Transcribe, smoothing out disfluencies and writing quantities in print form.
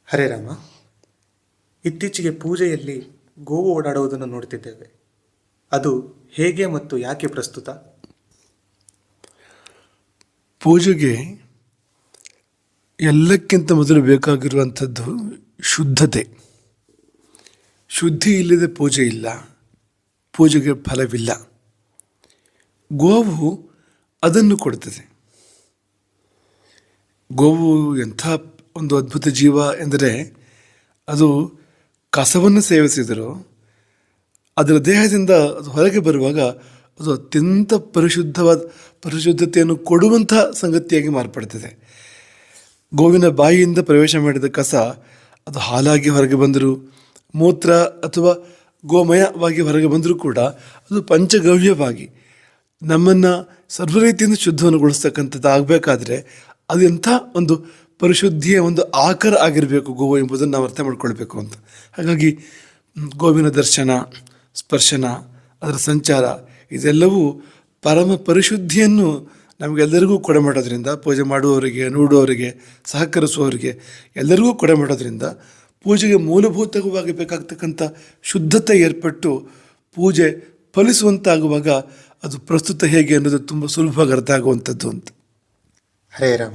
ಹರೇ ರಾಮ. ಇತ್ತೀಚೆಗೆ ಪೂಜೆಯಲ್ಲಿ ಗೋವು ಓಡಾಡುವುದನ್ನು ನೋಡ್ತಿದ್ದೇವೆ. ಅದು ಹೇಗೆ ಮತ್ತು ಯಾಕೆ ಪ್ರಸ್ತುತ? ಪೂಜೆಗೆ ಎಲ್ಲಕ್ಕಿಂತ ಮೊದಲು ಬೇಕಾಗಿರುವಂಥದ್ದು ಶುದ್ಧತೆ. ಶುದ್ಧಿ ಇಲ್ಲದೆ ಪೂಜೆ ಇಲ್ಲ, ಪೂಜೆಗೆ ಫಲವಿಲ್ಲ. ಗೋವು ಅದನ್ನು ಕೊಡ್ತದೆ. ಗೋವು ಎಂಥ ಒಂದು ಅದ್ಭುತ ಜೀವ ಎಂದರೆ, ಅದು ಕಸವನ್ನು ಸೇವಿಸಿದರೂ ಅದರ ದೇಹದಿಂದ ಅದು ಹೊರಗೆ ಬರುವಾಗ ಅದು ಅತ್ಯಂತ ಪರಿಶುದ್ಧತೆಯನ್ನು ಕೊಡುವಂಥ ಸಂಗತಿಯಾಗಿ ಮಾರ್ಪಡ್ತದೆ. ಗೋವಿನ ಬಾಯಿಯಿಂದ ಪ್ರವೇಶ ಮಾಡಿದ ಕಸ ಅದು ಹಾಲಾಗಿ ಹೊರಗೆ ಬಂದರೂ, ಮೂತ್ರ ಅಥವಾ ಗೋಮಯವಾಗಿ ಹೊರಗೆ ಬಂದರೂ ಕೂಡ ಅದು ಪಂಚಗವ್ಯವಾಗಿ ನಮ್ಮನ್ನು ಸರ್ವ ರೀತಿಯಿಂದ ಶುದ್ಧವನ್ನುಗೊಳಿಸ್ತಕ್ಕಂಥದ್ದು ಆಗಬೇಕಾದ್ರೆ ಅದು ಎಂಥ ಒಂದು ಪರಿಶುದ್ಧಿಯ ಒಂದು ಆಕಾರ ಆಗಿರಬೇಕು ಗೋವು ಎಂಬುದನ್ನು ನಾವು ಅರ್ಥ ಮಾಡ್ಕೊಳ್ಬೇಕು ಅಂತ. ಹಾಗಾಗಿ ಗೋವಿನ ದರ್ಶನ, ಸ್ಪರ್ಶನ, ಅದರ ಸಂಚಾರ ಇದೆಲ್ಲವೂ ಪರಮ ಪರಿಶುದ್ಧಿಯನ್ನು ನಮಗೆಲ್ಲರಿಗೂ ಕೊಡೆ ಮಾಡೋದ್ರಿಂದ, ಪೂಜೆ ಮಾಡುವವರಿಗೆ, ನೋಡುವವರಿಗೆ, ಸಹಕರಿಸುವವರಿಗೆ ಎಲ್ಲರಿಗೂ ಕೊಡೆ ಮಾಡೋದ್ರಿಂದ ಪೂಜೆಗೆ ಮೂಲಭೂತವಾಗಿ ಬೇಕಾಗ್ತಕ್ಕಂಥ ಶುದ್ಧತೆ ಏರ್ಪಟ್ಟು ಪೂಜೆ ಫಲಿಸುವಂತಾಗುವಾಗ ಅದು ಪ್ರಸ್ತುತ ಹೇಗೆ ಅನ್ನೋದು ತುಂಬ ಸುಲಭವಾಗಿ ಅರ್ಥ ಆಗುವಂಥದ್ದು ಅಂತ. ಹರೇ ರಾಮ.